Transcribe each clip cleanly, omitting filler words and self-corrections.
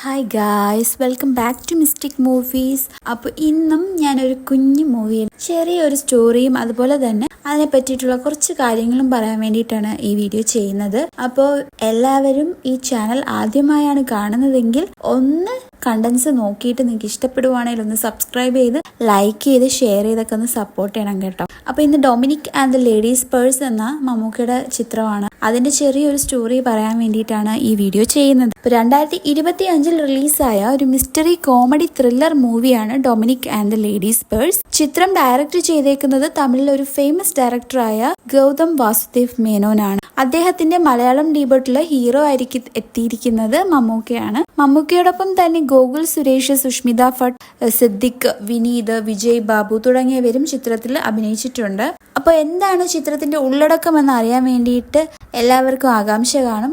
Hi guys, welcome back to mistake movies. അപ്പോൾ ഇന്നും ഞാനൊരു കുഞ്ഞു മൂവിയിൽ ചെറിയൊരു സ്റ്റോറിയും അതുപോലെ തന്നെ അതിനെ പറ്റിയിട്ടുള്ള കുറച്ച് കാര്യങ്ങളും പറയാൻ വേണ്ടിയിട്ടാണ് ഈ വീഡിയോ ചെയ്യുന്നത്. അപ്പോൾ എല്ലാവരും ഈ ചാനൽ ആദ്യമായാണ് കാണുന്നതെങ്കിൽ ഒന്ന് കണ്ടൻസ് നോക്കിയിട്ട് നിങ്ങൾക്ക് ഇഷ്ടപ്പെടുവാണെങ്കിൽ ഒന്ന് സബ്സ്ക്രൈബ് ചെയ്ത് ലൈക്ക് ചെയ്ത് ഷെയർ ചെയ്തൊക്കെ ഒന്ന് സപ്പോർട്ട് ചെയ്യണം കേട്ടോ. അപ്പോൾ ഇന്ന് Dominic and the ladies purse എന്ന മമ്മൂക്കയുടെ ചിത്രമാണ്. അതിന്റെ ചെറിയൊരു സ്റ്റോറി പറയാൻ വേണ്ടിയിട്ടാണ് ഈ വീഡിയോ ചെയ്യുന്നത്. 2025 റിലീസായ ഒരു മിസ്റ്ററി കോമഡി ത്രില്ലർ മൂവിയാണ് Dominic and the ladies purse. ചിത്രം ഡയറക്റ്റ് ചെയ്തേക്കുന്നത് തമിഴിലെ ഒരു ഫേമസ് ഡയറക്ടറായ ഗൗതം വാസുദേവ് മേനോനാണ്. അദ്ദേഹത്തിന്റെ മലയാളം ഡീബട്ടിൽ ഹീറോ ആയിരിക്കും എത്തിയിരിക്കുന്നത് മമ്മൂക്കയാണ്. മമ്മൂക്കയോടൊപ്പം തന്നെ ഗോകുൽ സുരേഷ്, സുഷ്മിത ഭട്ട്, സിദ്ദിഖ്, വിനീത്, വിജയ് ബാബു തുടങ്ങിയവരും ചിത്രത്തിൽ അഭിനയിച്ചിട്ടുണ്ട്. അപ്പോൾ എന്താണ് ചിത്രത്തിന്റെ ഉള്ളടക്കം എന്ന് അറിയാൻ വേണ്ടിയിട്ട് എല്ലാവർക്കും ആകാംക്ഷ കാണും.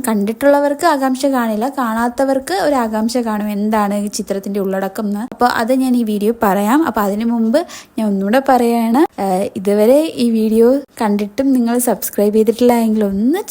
കണ്ടിട്ടുള്ളവർക്ക് ആകാംക്ഷ കാണില്ല, കാണാത്തവർക്ക് ഒരു ആകാംക്ഷ കാണും എന്താണ് ഈ ചിത്രത്തിന്റെ ഉള്ളടക്കം എന്ന്. അപ്പോൾ അത് ഞാൻ ഈ വീഡിയോ പറയാം. അപ്പോൾ അതിനു മുമ്പ് ഞാൻ ഒന്നുകൂടെ പറയാണ്, ഇതുവരെ ഈ വീഡിയോ കണ്ടിട്ടും നിങ്ങൾ സബ്സ്ക്രൈബ് ചെയ്തിട്ടില്ല എങ്കിൽ ഒന്ന്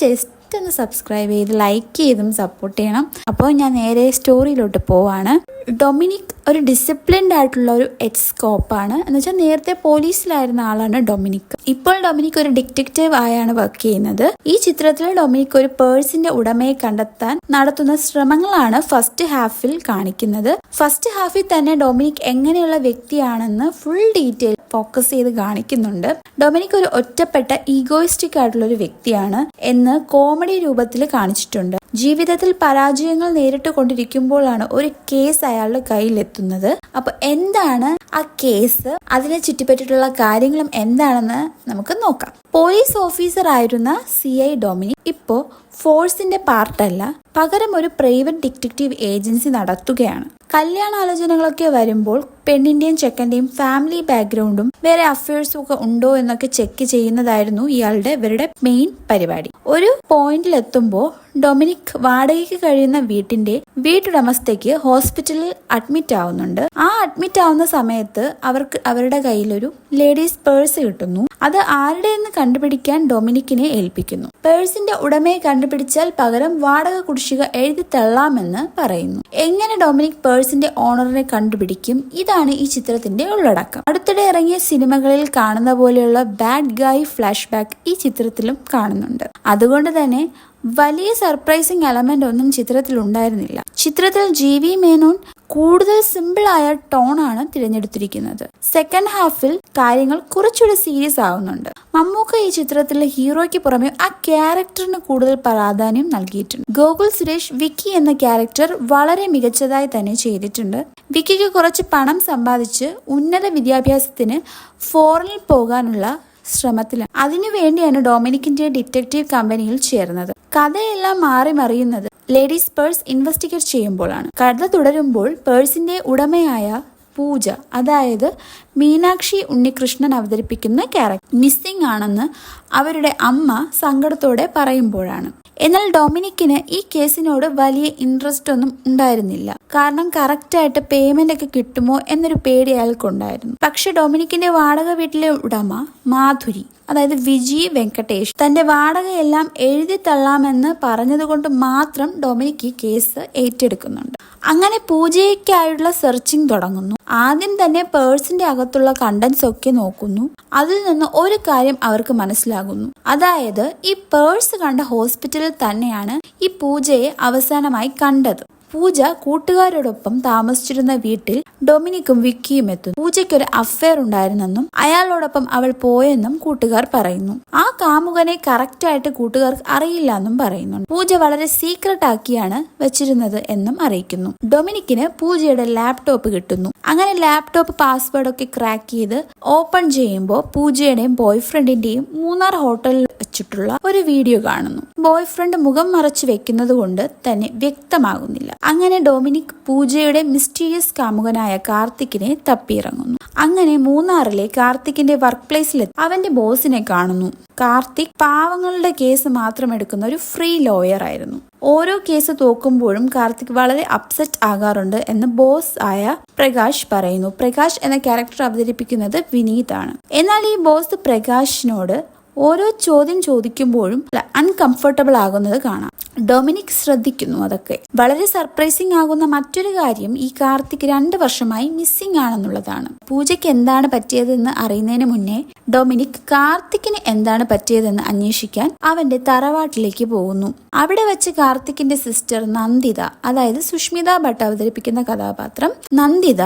ഒന്ന് സബ്സ്ക്രൈബ് ചെയ്ത് ലൈക്ക് ചെയ്തും സപ്പോർട്ട് ചെയ്യണം. അപ്പോൾ ഞാൻ നേരെ സ്റ്റോറിയിലോട്ട് പോവാണ്. ഡൊമിനിക് ഒരു ഡിസിപ്ലിൻഡ് ആയിട്ടുള്ള ഒരു എക്സ്-കോപ്പാണ്. എന്ന് വെച്ചാൽ നേരത്തെ പോലീസിലായിരുന്ന ആളാണ് ഡൊമിനിക്. ഇപ്പോൾ ഡൊമിനിക് ഒരു ഡിറ്റക്റ്റീവ് ആയാണ് വർക്ക് ചെയ്യുന്നത്. ഈ ചിത്രത്തിൽ ഡൊമിനിക് ഒരു പേഴ്സിന്റെ ഉടമയെ കണ്ടെത്താൻ നടത്തുന്ന ശ്രമങ്ങളാണ് ഫസ്റ്റ് ഹാഫിൽ കാണിക്കുന്നത്. ഫസ്റ്റ് ഹാഫിൽ തന്നെ ഡൊമിനിക് എങ്ങനെയുള്ള വ്യക്തിയാണെന്ന് ഫുൾ ഡീറ്റെയിൽ ഫോക്കസ് ചെയ്ത് കാണിക്കുന്നുണ്ട്. ഡൊമിനിക് ഒരു ഒറ്റപ്പെട്ട ഈഗോയിസ്റ്റിക് ആയിട്ടുള്ള ഒരു വ്യക്തിയാണ് എന്ന് കോമഡി രൂപത്തിൽ കാണിച്ചിട്ടുണ്ട്. ജീവിതത്തിൽ പരാജയങ്ങൾ നേരിട്ട് കൊണ്ടിരിക്കുമ്പോഴാണ് ഒരു കേസ് അയാളുടെ കയ്യിലെത്തുന്നത്. അപ്പൊ എന്താണ് ആ കേസ്, അതിനെ ചുറ്റിപ്പറ്റിയിട്ടുള്ള കാര്യങ്ങളും എന്താണെന്ന് നമുക്ക് നോക്കാം. പോലീസ് ഓഫീസർ ആയിരുന്ന CI ഡൊമിനിക് ഇപ്പോ ഫോഴ്സിന്റെ പാർട്ടല്ല, പകരം ഒരു പ്രൈവറ്റ് ഡിറ്റക്റ്റീവ് ഏജൻസി നടത്തുകയാണ്. കല്യാണാലോചനകളൊക്കെ വരുമ്പോൾ പെണ്ണിന്റെയും ചെക്കന്റെയും ഫാമിലി ബാക്ക്ഗ്രൗണ്ടും വേറെ അഫയേഴ്സും ഒക്കെ ഉണ്ടോ എന്നൊക്കെ ചെക്ക് ചെയ്യുന്നതായിരുന്നു ഇവരുടെ മെയിൻ പരിപാടി. ഒരു പോയിന്റിൽ എത്തുമ്പോൾ ഡൊമിനിക് വാടകയ്ക്ക് കഴിയുന്ന വീട്ടുടമസ്ഥയ്ക്ക് ഹോസ്പിറ്റലിൽ അഡ്മിറ്റ് ആവുന്നുണ്ട്. ആ അഡ്മിറ്റ് ആവുന്ന സമയത്ത് അവരുടെ കയ്യിലൊരു ലേഡീസ് പേഴ്സ് കിട്ടുന്നു. അത് ആരുടെയെന്ന് കണ്ടുപിടിക്കാൻ ഡൊമിനിക്കിനെ ഏൽപ്പിക്കുന്നു. പേഴ്സിന്റെ ഉടമയെ കണ്ടുപിടിച്ചാൽ പകരം വാടക കുടിശ്ശിക എഴുതി തള്ളാമെന്ന് പറയുന്നു. എങ്ങനെ ഡൊമിനിക് പേഴ്സിന്റെ ഓണറിനെ കണ്ടുപിടിക്കും? ഇതാണ് ഈ ചിത്രത്തിന്റെ ഉള്ളടക്കം. അടുത്തിടെ ഇറങ്ങിയ സിനിമകളിൽ കാണുന്ന പോലെയുള്ള ബാഡ് ഗായ് ഫ്ലാഷ് ബാക്ക് ഈ ചിത്രത്തിലും കാണുന്നുണ്ട്. അതുകൊണ്ട് തന്നെ വലിയ സർപ്രൈസിങ് എലമെന്റ് ഒന്നും ചിത്രത്തിൽ ഉണ്ടായിരുന്നില്ല. ചിത്രത്തിൽ GV മേനോൻ കൂടുതൽ സിമ്പിൾ ആയ ടോണാണ് തിരഞ്ഞെടുത്തിരിക്കുന്നത്. സെക്കൻഡ് ഹാഫിൽ കാര്യങ്ങൾ കുറച്ചുകൂടി സീരിയസ് ആവുന്നുണ്ട്. മമ്മൂക്ക ഈ ചിത്രത്തിലെ ഹീറോയ്ക്ക് പുറമെ ആ ക്യാരക്ടറിന് കൂടുതൽ പ്രാധാന്യം നൽകിയിട്ടുണ്ട്. ഗോകുൽ സുരേഷ് വിക്കി എന്ന ക്യാരക്ടർ വളരെ മികച്ചതായി തന്നെ ചെയ്തിട്ടുണ്ട്. വിക്കിക്ക് കുറച്ച് പണം സമ്പാദിച്ച് ഉന്നത വിദ്യാഭ്യാസത്തിന് ഫോറിനിൽ പോകാനുള്ള ശ്രമത്തിലാണ്. അതിനുവേണ്ടിയാണ് ഡൊമിനിക്കിന്റെ ഡിറ്റക്റ്റീവ് കമ്പനിയിൽ ചേർന്നത്. കഥയെല്ലാം മാറി മറിയുന്നത് ലേഡീസ് പേഴ്സ് ഇൻവെസ്റ്റിഗേറ്റ് ചെയ്യുമ്പോഴാണ്. കഥ തുടരുമ്പോൾ പേഴ്സിന്റെ ഉടമയായ പൂജ, അതായത് മീനാക്ഷി ഉണ്ണികൃഷ്ണൻ അവതരിപ്പിക്കുന്ന ക്യാരക്ടർ മിസ്സിംഗ് ആണെന്ന് അവരുടെ അമ്മ സങ്കടത്തോടെ പറയുമ്പോഴാണ്. എന്നാൽ ഡൊമിനിക്കിന് ഈ കേസിനോട് വലിയ ഇൻട്രസ്റ്റ് ഒന്നും ഉണ്ടായിരുന്നില്ല. കാരണം കറക്റ്റായിട്ട് പേയ്മെന്റ് ഒക്കെ കിട്ടുമോ എന്നൊരു പേടി അയാൾക്കുണ്ടായിരുന്നു. പക്ഷെ ഡൊമിനിക്കിന്റെ വാടക വീട്ടിലെ ഉടമ മാധുരി, അതായത് വിജി വെങ്കടേഷ്, തന്റെ വാടകയെല്ലാം എഴുതി തള്ളാമെന്ന് പറഞ്ഞതുകൊണ്ട് മാത്രം ഡൊമിനിക് ഈ കേസ് ഏറ്റെടുക്കുന്നുണ്ട്. അങ്ങനെ പൂജയ്ക്കായുള്ള സെർച്ചിങ് തുടങ്ങുന്നു. ആദ്യം തന്നെ പേഴ്സിന്റെ അകത്തുള്ള കണ്ടന്റ്സ് ഒക്കെ നോക്കുന്നു. അതിൽ നിന്ന് ഒരു കാര്യം അവർക്ക് മനസ്സിലാകുന്നു. അതായത് ഈ പേഴ്സ് കണ്ട ഹോസ്പിറ്റലിൽ തന്നെയാണ് ഈ പൂജയെ അവസാനമായി കണ്ടത്. പൂജ കൂട്ടുകാരോടൊപ്പം താമസിച്ചിരുന്ന വീട്ടിൽ ഡൊമിനിക്കും വിക്കിയും എത്തുന്നു. പൂജയ്ക്കൊരു അഫയർ ഉണ്ടായിരുന്നെന്നും അയാളോടൊപ്പം അവൾ പോയെന്നും കൂട്ടുകാർ പറയുന്നു. ആ കാമുകനെ കറക്റ്റായിട്ട് കൂട്ടുകാർക്ക് അറിയില്ല എന്നും പറയുന്നു. പൂജ വളരെ സീക്രട്ട് ആക്കിയാണ് വെച്ചിരുന്നത് എന്നും അറിയിക്കുന്നു. ഡൊമിനിക്കിന് പൂജയുടെ ലാപ്ടോപ്പ് കിട്ടുന്നു. അങ്ങനെ ലാപ്ടോപ്പ് പാസ്വേഡ് ഒക്കെ ക്രാക്ക് ചെയ്ത് ഓപ്പൺ ചെയ്യുമ്പോൾ പൂജയുടെയും ബോയ്ഫ്രണ്ടിന്റെയും മൂന്നാർ ഹോട്ടലിൽ വെച്ചിട്ടുള്ള ഒരു വീഡിയോ കാണുന്നു. ബോയ്ഫ്രണ്ട് മുഖം മറച്ചു വെക്കുന്നത് കൊണ്ട് തന്നെ വ്യക്തമാകുന്നില്ല. അങ്ങനെ ഡൊമിനിക് പൂജയുടെ മിസ്റ്റീരിയസ് കാമുകനായ കാർത്തിക്കിനെ തപ്പിയിറങ്ങുന്നു. അങ്ങനെ മൂന്നാറിലെ കാർത്തിക്കിന്റെ വർക്ക് പ്ലേസിൽ അവന്റെ ബോസിനെ കാണുന്നു. കാർത്തിക് പാവങ്ങളുടെ കേസ് മാത്രം എടുക്കുന്ന ഒരു ഫ്രീ ലോയർ ആയിരുന്നു. ഓരോ കേസ് തോക്കുമ്പോഴും കാർത്തിക് വളരെ അപ്സെറ്റ് ആകാറുണ്ട് എന്ന് ബോസ് ആയ പ്രകാശ് പറയുന്നു. പ്രകാശ് എന്ന ക്യാരക്ടർ അവതരിപ്പിക്കുന്നത് വിനീതാണ്. എന്നാൽ ഈ ബോസ് പ്രകാശിനോട് ഓരോ ചോദ്യം ചോദിക്കുമ്പോഴും അൺകംഫർട്ടബിൾ ആകുന്നത് കാണാം. ഡൊമിനിക് ശ്രദ്ധിക്കുന്നു അതൊക്കെ. വളരെ സർപ്രൈസിംഗ് ആകുന്ന മറ്റൊരു കാര്യം ഈ കാർത്തിക് 2 വർഷമായി മിസ്സിംഗ് ആണെന്നുള്ളതാണ്. പൂജയ്ക്ക് എന്താണ് പറ്റിയതെന്ന് അറിയുന്നതിന് മുന്നേ ഡൊമിനിക് കാർത്തിക്കിന് എന്താണ് പറ്റിയതെന്ന് അന്വേഷിക്കാൻ അവന്റെ തറവാട്ടിലേക്ക് പോകുന്നു. അവിടെ വെച്ച് കാർത്തിക്കിന്റെ സിസ്റ്റർ നന്ദിത, അതായത് സുഷ്മിത ഭട്ട് അവതരിപ്പിക്കുന്ന കഥാപാത്രം നന്ദിത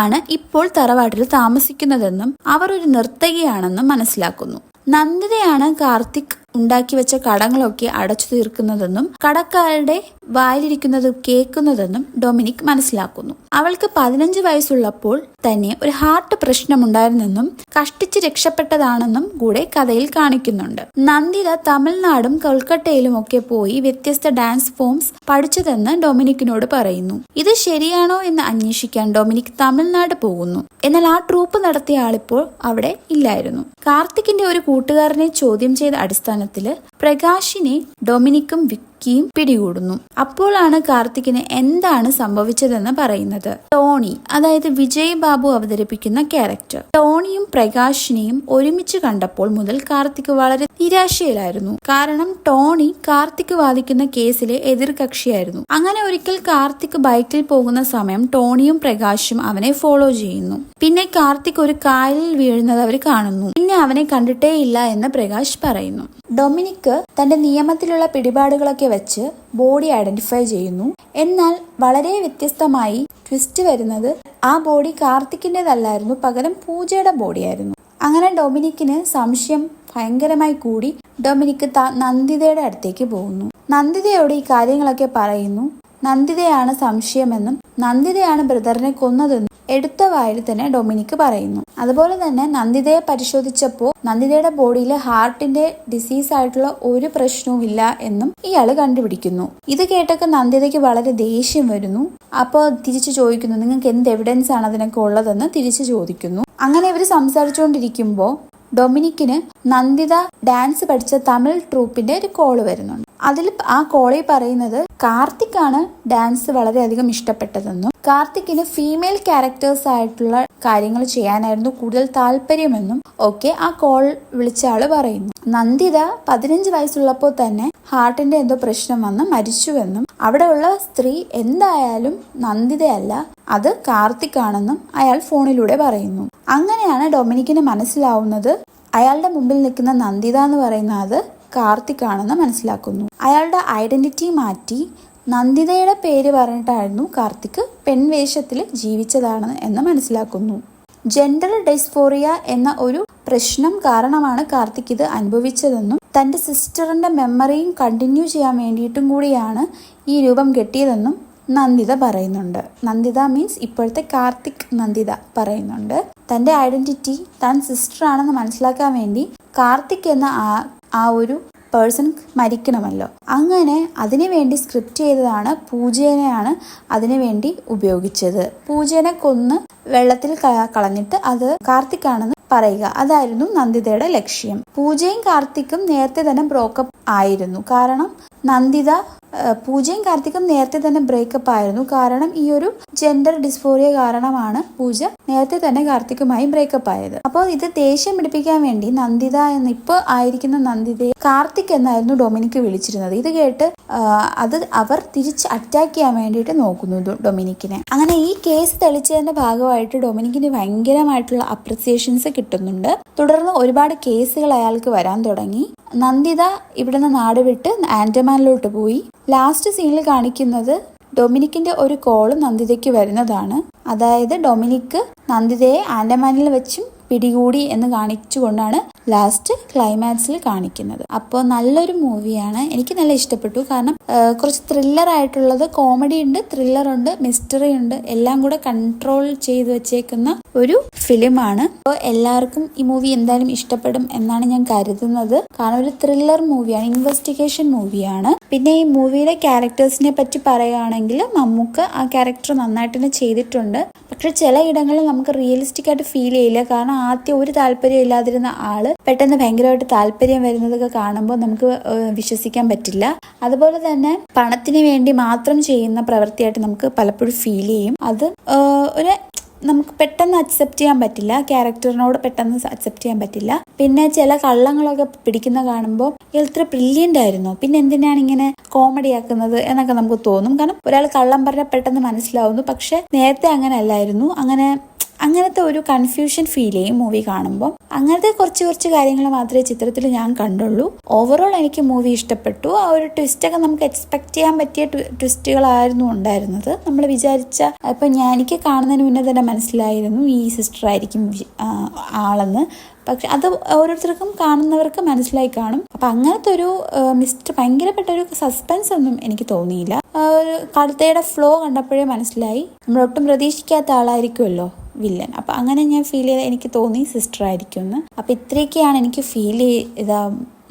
ആണ് ഇപ്പോൾ തറവാട്ടിൽ താമസിക്കുന്നതെന്നും അവർ ഒരു നർത്തകിയാണെന്നും മനസ്സിലാക്കുന്നു. നന്ദിതയാണ് കാർത്തിക് ഉണ്ടാക്കി വെച്ച കടങ്ങളൊക്കെ അടച്ചു തീർക്കുന്നതെന്നും കടക്കാരുടെ വായിലിരിക്കുന്നത് കേൾക്കുന്നതെന്നും ഡൊമിനിക് മനസ്സിലാക്കുന്നു. അവൾക്ക് 15 വയസ്സുള്ളപ്പോൾ തന്നെ ഒരു ഹാർട്ട് പ്രശ്നമുണ്ടായിരുന്നെന്നും കഷ്ടിച്ച് രക്ഷപ്പെട്ടതാണെന്നും കൂടെ കഥയിൽ കാണിക്കുന്നുണ്ട്. നന്ദിത തമിഴ്നാടും കൊൽക്കട്ടയിലും ഒക്കെ പോയി വ്യത്യസ്ത ഡാൻസ് ഫോംസ് പഠിച്ചതെന്ന് ഡൊമിനിക്കിനോട് പറയുന്നു. ഇത് ശരിയാണോ എന്ന് അന്വേഷിക്കാൻ ഡൊമിനിക് തമിഴ്നാട് പോകുന്നു. എന്നാൽ ആ ട്രൂപ്പ് നടത്തിയ ആളിപ്പോൾ അവിടെ ഇല്ലായിരുന്നു. കാർത്തിക്കിന്റെ ഒരു കൂട്ടുകാരനെ ചോദ്യം ചെയ്ത അടിസ്ഥാനത്തിൽ പ്രകാശിനെ ഡൊമിനിക്കും വിക്കിയും പിടികൂടുന്നു. അപ്പോഴാണ് കാർത്തിക്കിന് എന്താണ് സംഭവിച്ചതെന്ന് പറയുന്നത്. ടോണി, അതായത് വിജയ് ബാബു അവതരിപ്പിക്കുന്ന ക്യാരക്ടർ, ടോണിയും പ്രകാശിനെയും ഒരുമിച്ച് കണ്ടപ്പോൾ മുതൽ കാർത്തിക് വളരെ നിരാശയിലായിരുന്നു. കാരണം ടോണി കാർത്തിക് വാദിക്കുന്ന കേസിലെ എതിർകക്ഷിയായിരുന്നു. അങ്ങനെ ഒരിക്കൽ കാർത്തിക് ബൈക്കിൽ പോകുന്ന സമയം ടോണിയും പ്രകാശും അവനെ ഫോളോ ചെയ്യുന്നു. പിന്നെ കാർത്തിക് ഒരു കായലിൽ വീഴുന്നത് അവർ കാണുന്നു. പിന്നെ അവനെ കണ്ടിട്ടേ ഇല്ല എന്ന് പ്രകാശ് പറയുന്നു. ഡൊമിനിക് തന്റെ നിയമത്തിലുള്ള പിടിപാടുകളൊക്കെ വെച്ച് ബോഡി ഐഡന്റിഫൈ ചെയ്യുന്നു. എന്നാൽ വളരെ വ്യത്യസ്തമായി ട്വിസ്റ്റ് വരുന്നത് ആ ബോഡി കാർത്തിക്കിൻ്റെതല്ലായിരുന്നു, പകരം പൂജയുടെ ബോഡിയായിരുന്നു. അങ്ങനെ ഡൊമിനിക്കിന് സംശയം ഭയങ്കരമായി കൂടി ഡൊമിനിക് നന്ദിതയുടെ അടുത്തേക്ക് പോകുന്നു. നന്ദിതയോട് ഈ കാര്യങ്ങളൊക്കെ പറയുന്നു. നന്ദിതയാണ് സംശയമെന്നും നന്ദിതയാണ് ബ്രദറിനെ കൊന്നതെന്നും എടുത്ത വായിൽ തന്നെ ഡൊമിനിക് പറയുന്നു. അതുപോലെ തന്നെ നന്ദിതയെ പരിശോധിച്ചപ്പോൾ നന്ദിതയുടെ ബോഡിയിൽ ഹാർട്ടിന്റെ ഡിസീസ് ആയിട്ടുള്ള ഒരു പ്രശ്നവും ഇല്ല എന്നും ഇയാൾ കണ്ടുപിടിക്കുന്നു. ഇത് കേട്ടൊക്കെ നന്ദിതയ്ക്ക് വളരെ ദേഷ്യം വരുന്നു. അപ്പോൾ തിരിച്ചു ചോദിക്കുന്നു, നിങ്ങൾക്ക് എന്ത് എവിഡൻസ് ആണ് അതിനൊക്കെ ഉള്ളതെന്ന് തിരിച്ചു ചോദിക്കുന്നു. അങ്ങനെ ഇവർ സംസാരിച്ചുകൊണ്ടിരിക്കുമ്പോൾ ഡൊമിനിക്കിന് നന്ദിത ഡാൻസ് പഠിച്ച തമിഴ് ട്രൂപ്പിന്റെ ഒരു കോള് വരുന്നുണ്ട്. അതിൽ ആ കോളിൽ പറയുന്നത് കാർത്തിക്കാണ് ഡാൻസ് വളരെയധികം ഇഷ്ടപ്പെട്ടതെന്നും കാർത്തിക്കിന് ഫീമെയിൽ ക്യാരക്ടേഴ്സ് ആയിട്ടുള്ള കാര്യങ്ങൾ ചെയ്യാനായിരുന്നു കൂടുതൽ താല്പര്യമെന്നും ഒക്കെ ആ കോൾ വിളിച്ച ആള് പറയുന്നു. നന്ദിത 15 വയസ്സുള്ളപ്പോൾ തന്നെ ഹാർട്ടിന്റെ എന്തോ പ്രശ്നം വന്ന് മരിച്ചുവെന്നും അവിടെയുള്ള സ്ത്രീ എന്തായാലും നന്ദിതയല്ല, അത് കാർത്തിക്കാണെന്നും അയാൾ ഫോണിലൂടെ പറയുന്നു. അങ്ങനെയാണ് ഡൊമിനിക്കിന് മനസ്സിലാവുന്നത് അയാളുടെ മുമ്പിൽ നിൽക്കുന്ന നന്ദിത എന്ന് പറയുന്ന അത് കാർത്തിക്കാണെന്ന് മനസ്സിലാക്കുന്നു. അയാളുടെ ഐഡന്റിറ്റി മാറ്റി നന്ദിതയുടെ പേര് പറഞ്ഞിട്ടായിരുന്നു കാർത്തിക് പെൺവേഷത്തിൽ ജീവിച്ചതാണ് എന്ന് മനസ്സിലാക്കുന്നു. ജെൻഡർ ഡിസ്ഫോറിയ എന്ന ഒരു പ്രശ്നം കാരണമാണ് കാർത്തിക് ഇത് അനുഭവിച്ചതെന്നും തന്റെ സിസ്റ്ററിന്റെ മെമ്മറിയും കണ്ടിന്യൂ ചെയ്യാൻ വേണ്ടിയിട്ടും കൂടിയാണ് ഈ രൂപം കെട്ടിയതെന്നും നന്ദിത പറയുന്നുണ്ട്. നന്ദിത മീൻസ് ഇപ്പോഴത്തെ കാർത്തിക് നന്ദിത പറയുന്നുണ്ട്. തന്റെ ഐഡന്റിറ്റി താൻ സിസ്റ്റർ ആണെന്ന് മനസ്സിലാക്കാൻ വേണ്ടി കാർത്തിക് എന്ന ആ ഒരു പേഴ്സൺ മരിക്കണമല്ലോ. അങ്ങനെ അതിനു വേണ്ടി സ്ക്രിപ്റ്റ് ചെയ്തതാണ് പൂജേനെയാണ് അതിനു വേണ്ടി ഉപയോഗിച്ചത്. പൂജേനെ കൊന്ന് വെള്ളത്തിൽ കളഞ്ഞിട്ട് അത് കാർത്തിക്കാണെന്ന് പറയുക, അതായിരുന്നു നന്ദിതയുടെ ലക്ഷ്യം. പൂജയും കാർത്തിക്കും നേരത്തെ തന്നെ ബ്രോക്കപ്പ് ആയിരുന്നു. കാരണം പൂജയും കാർത്തിക്കും നേരത്തെ തന്നെ ബ്രേക്കപ്പ് ആയിരുന്നു. കാരണം ഈ ഒരു ജെൻഡർ ഡിസ്ഫോറിയ കാരണമാണ് പൂജ നേരത്തെ തന്നെ കാർത്തിക്കുമായി ബ്രേക്കപ്പ് ആയത്. അപ്പോൾ ഇത് ദേഷ്യം പിടിപ്പിക്കാൻ വേണ്ടി നന്ദിത എന്ന് ഇപ്പോൾ ആയിരിക്കുന്ന നന്ദിതയെ കാർത്തിക് എന്നായിരുന്നു ഡൊമിനിക് വിളിച്ചിരുന്നത്. ഇത് കേട്ട് അവർ തിരിച്ച് അറ്റാക്ക് ചെയ്യാൻ വേണ്ടിയിട്ട് നോക്കുന്നു ഡൊമിനിക്കിനെ. അങ്ങനെ ഈ കേസ് തെളിച്ചതിന്റെ ഭാഗമായിട്ട് ഡൊമിനിക്കിന് ഭയങ്കരമായിട്ടുള്ള അപ്രിസിയേഷൻസ് കിട്ടുന്നുണ്ട്. തുടർന്ന് ഒരുപാട് കേസുകൾ അയാൾക്ക് വരാൻ തുടങ്ങി. നന്ദിത ഇവിടുന്ന് നാട് വിട്ട് ആൻഡമാനിലോട്ട് പോയി. ലാസ്റ്റ് സീനിൽ കാണിക്കുന്നത് ഡൊമിനിക്കിന്റെ ഒരു കോള് നന്ദിതയ്ക്ക് വരുന്നതാണ്. അതായത് ഡൊമിനിക് നന്ദിതയെ ആൻഡമാനിൽ വെച്ചും പിടികൂടി എന്ന് കാണിച്ചുകൊണ്ടാണ് ലാസ്റ്റ് ക്ലൈമാക്സിൽ കാണിക്കുന്നത്. അപ്പോൾ നല്ലൊരു മൂവിയാണ്, എനിക്ക് നല്ല ഇഷ്ടപ്പെട്ടു. കാരണം കുറച്ച് ത്രില്ലർ ആയിട്ടുള്ളത്, കോമഡി ഉണ്ട്, ത്രില്ലർ ഉണ്ട്, മിസ്റ്ററി ഉണ്ട്, എല്ലാം കൂടെ കൺട്രോൾ ചെയ്ത് വെച്ചേക്കുന്ന ഒരു ഫിലിമാണ്. അപ്പോൾ എല്ലാവർക്കും ഈ മൂവി എന്തായാലും ഇഷ്ടപ്പെടും എന്നാണ് ഞാൻ കരുതുന്നത്. കാരണം ഒരു ത്രില്ലർ മൂവിയാണ്, ഇൻവെസ്റ്റിഗേഷൻ മൂവിയാണ്. പിന്നെ ഈ മൂവിയിലെ ക്യാരക്ടേഴ്സിനെ പറ്റി പറയുകയാണെങ്കിൽ മമ്മൂക്ക ആ ക്യാരക്ടർ നന്നായിട്ട് തന്നെ ചെയ്തിട്ടുണ്ട്. പക്ഷെ ചില ഇടങ്ങളിൽ നമുക്ക് റിയലിസ്റ്റിക് ആയിട്ട് ഫീൽ ചെയ്യില്ല. കാരണം ആദ്യം ഒരു താല്പര്യം ഇല്ലാതിരുന്ന ആള് പെട്ടെന്ന് ഭയങ്കരമായിട്ട് താല്പര്യം വരുന്നതൊക്കെ കാണുമ്പോൾ നമുക്ക് വിശ്വസിക്കാൻ പറ്റില്ല. അതുപോലെ തന്നെ പണത്തിന് വേണ്ടി മാത്രം ചെയ്യുന്ന പ്രവൃത്തിയായിട്ട് നമുക്ക് പലപ്പോഴും ഫീൽ ചെയ്യും. അത് ഒരു നമുക്ക് പെട്ടെന്ന് അക്സെപ്റ്റ് ചെയ്യാൻ പറ്റില്ല, ക്യാരക്ടറിനോട് പെട്ടെന്ന് അക്സെപ്റ്റ് ചെയ്യാൻ പറ്റില്ല. പിന്നെ ചില കള്ളങ്ങളൊക്കെ പിടിക്കുന്ന കാണുമ്പോൾ ഇത്ര ബ്രില്യൻ്റ് ആയിരുന്നു, പിന്നെ എന്തിനാണ് ഇങ്ങനെ കോമഡി ആക്കുന്നത് എന്നൊക്കെ നമുക്ക് തോന്നും. കാരണം ഒരാൾ കള്ളം പറഞ്ഞാൽ പെട്ടെന്ന് മനസ്സിലാവുന്നു, പക്ഷെ നേരത്തെ അങ്ങനെ അല്ലായിരുന്നു. അങ്ങനത്തെ ഒരു കൺഫ്യൂഷൻ ഫീൽ ചെയ്യും മൂവി കാണുമ്പോൾ. അങ്ങനത്തെ കുറച്ച് കാര്യങ്ങൾ മാത്രമേ ചിത്രത്തിൽ ഞാൻ കണ്ടുള്ളൂ. ഓവറോൾ എനിക്ക് മൂവി ഇഷ്ടപ്പെട്ടു. ആ ഒരു ട്വിസ്റ്റൊക്കെ നമുക്ക് എക്സ്പെക്ട് ചെയ്യാൻ പറ്റിയ ട്വിസ്റ്റുകളായിരുന്നു ഉണ്ടായിരുന്നത്. നമ്മൾ വിചാരിച്ച ഇപ്പം എനിക്ക് കാണുന്നതിന് മുന്നേ തന്നെ മനസ്സിലായിരുന്നു ഈ സിസ്റ്റർ ആയിരിക്കും ആളെന്ന്. പക്ഷെ അത് ഓരോരുത്തർക്കും കാണുന്നവർക്ക് മനസ്സിലായി കാണും. അപ്പം അങ്ങനത്തെ ഒരു ഭയങ്കരപ്പെട്ട ഒരു സസ്പെൻസ് ഒന്നും എനിക്ക് തോന്നിയില്ല. ഒരു കഥയുടെ ഫ്ലോ കണ്ടപ്പോഴേ മനസ്സിലായി നമ്മളൊട്ടും പ്രതീക്ഷിക്കാത്ത ആളായിരിക്കുമല്ലോ വില്ലൻ. അപ്പം അങ്ങനെ ഞാൻ ഫീൽ ചെയ്ത എനിക്ക് തോന്നി സിസ്റ്റർ ആയിരിക്കും എന്ന്. അപ്പം ഇത്രയൊക്കെയാണ് എനിക്ക് ഫീൽ ചെയ്ത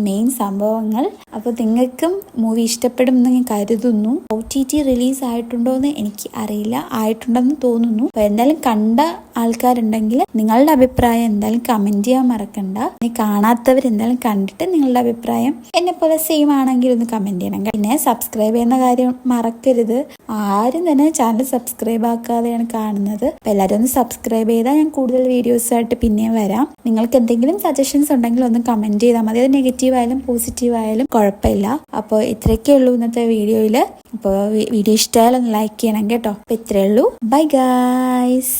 മെയിൻ സംഭവങ്ങൾ. അപ്പോൾ നിങ്ങൾക്കും മൂവി ഇഷ്ടപ്പെടും എന്ന് ഞാൻ കരുതുന്നു. OTT റിലീസ് ആയിട്ടുണ്ടോ എന്ന് എനിക്ക് അറിയില്ല, ആയിട്ടുണ്ടെന്ന് തോന്നുന്നു. അപ്പോൾ എന്തായാലും കണ്ട ആൾക്കാരുണ്ടെങ്കിൽ നിങ്ങളുടെ അഭിപ്രായം എന്തായാലും കമൻറ്റ് ചെയ്യാൻ മറക്കണ്ട. ഇനി കാണാത്തവർ എന്തായാലും കണ്ടിട്ട് നിങ്ങളുടെ അഭിപ്രായം എന്നെ പോലെ സെയിം ആണെങ്കിൽ ഒന്ന് കമൻറ്റ് ചെയ്യണം. പിന്നെ സബ്സ്ക്രൈബ് ചെയ്യുന്ന കാര്യം മറക്കരുത്. ആരും തന്നെ ചാനൽ സബ്സ്ക്രൈബ് ആക്കാതെയാണ് കാണുന്നത്. അപ്പോൾ എല്ലാവരും ഒന്ന് സബ്സ്ക്രൈബ് ചെയ്താൽ ഞാൻ കൂടുതൽ വീഡിയോസായിട്ട് പിന്നെയും വരാം. നിങ്ങൾക്ക് എന്തെങ്കിലും സജഷൻസ് ഉണ്ടെങ്കിൽ ഒന്ന് കമൻറ്റ് ചെയ്താൽ മതി. അത് നെഗറ്റീവ് ആയാലും പോസിറ്റീവ് ആയാലും കുഴപ്പമില്ല. അപ്പോൾ ഇത്രയൊക്കെ ഉള്ളൂ ഇന്നത്തെ വീഡിയോയിൽ. അപ്പോൾ വീഡിയോ ഇഷ്ടമായാലും ഒന്ന് ലൈക്ക് ചെയ്യണം കേട്ടോ. അപ്പോൾ ഇത്രയേ ഉള്ളൂ. Bye guys.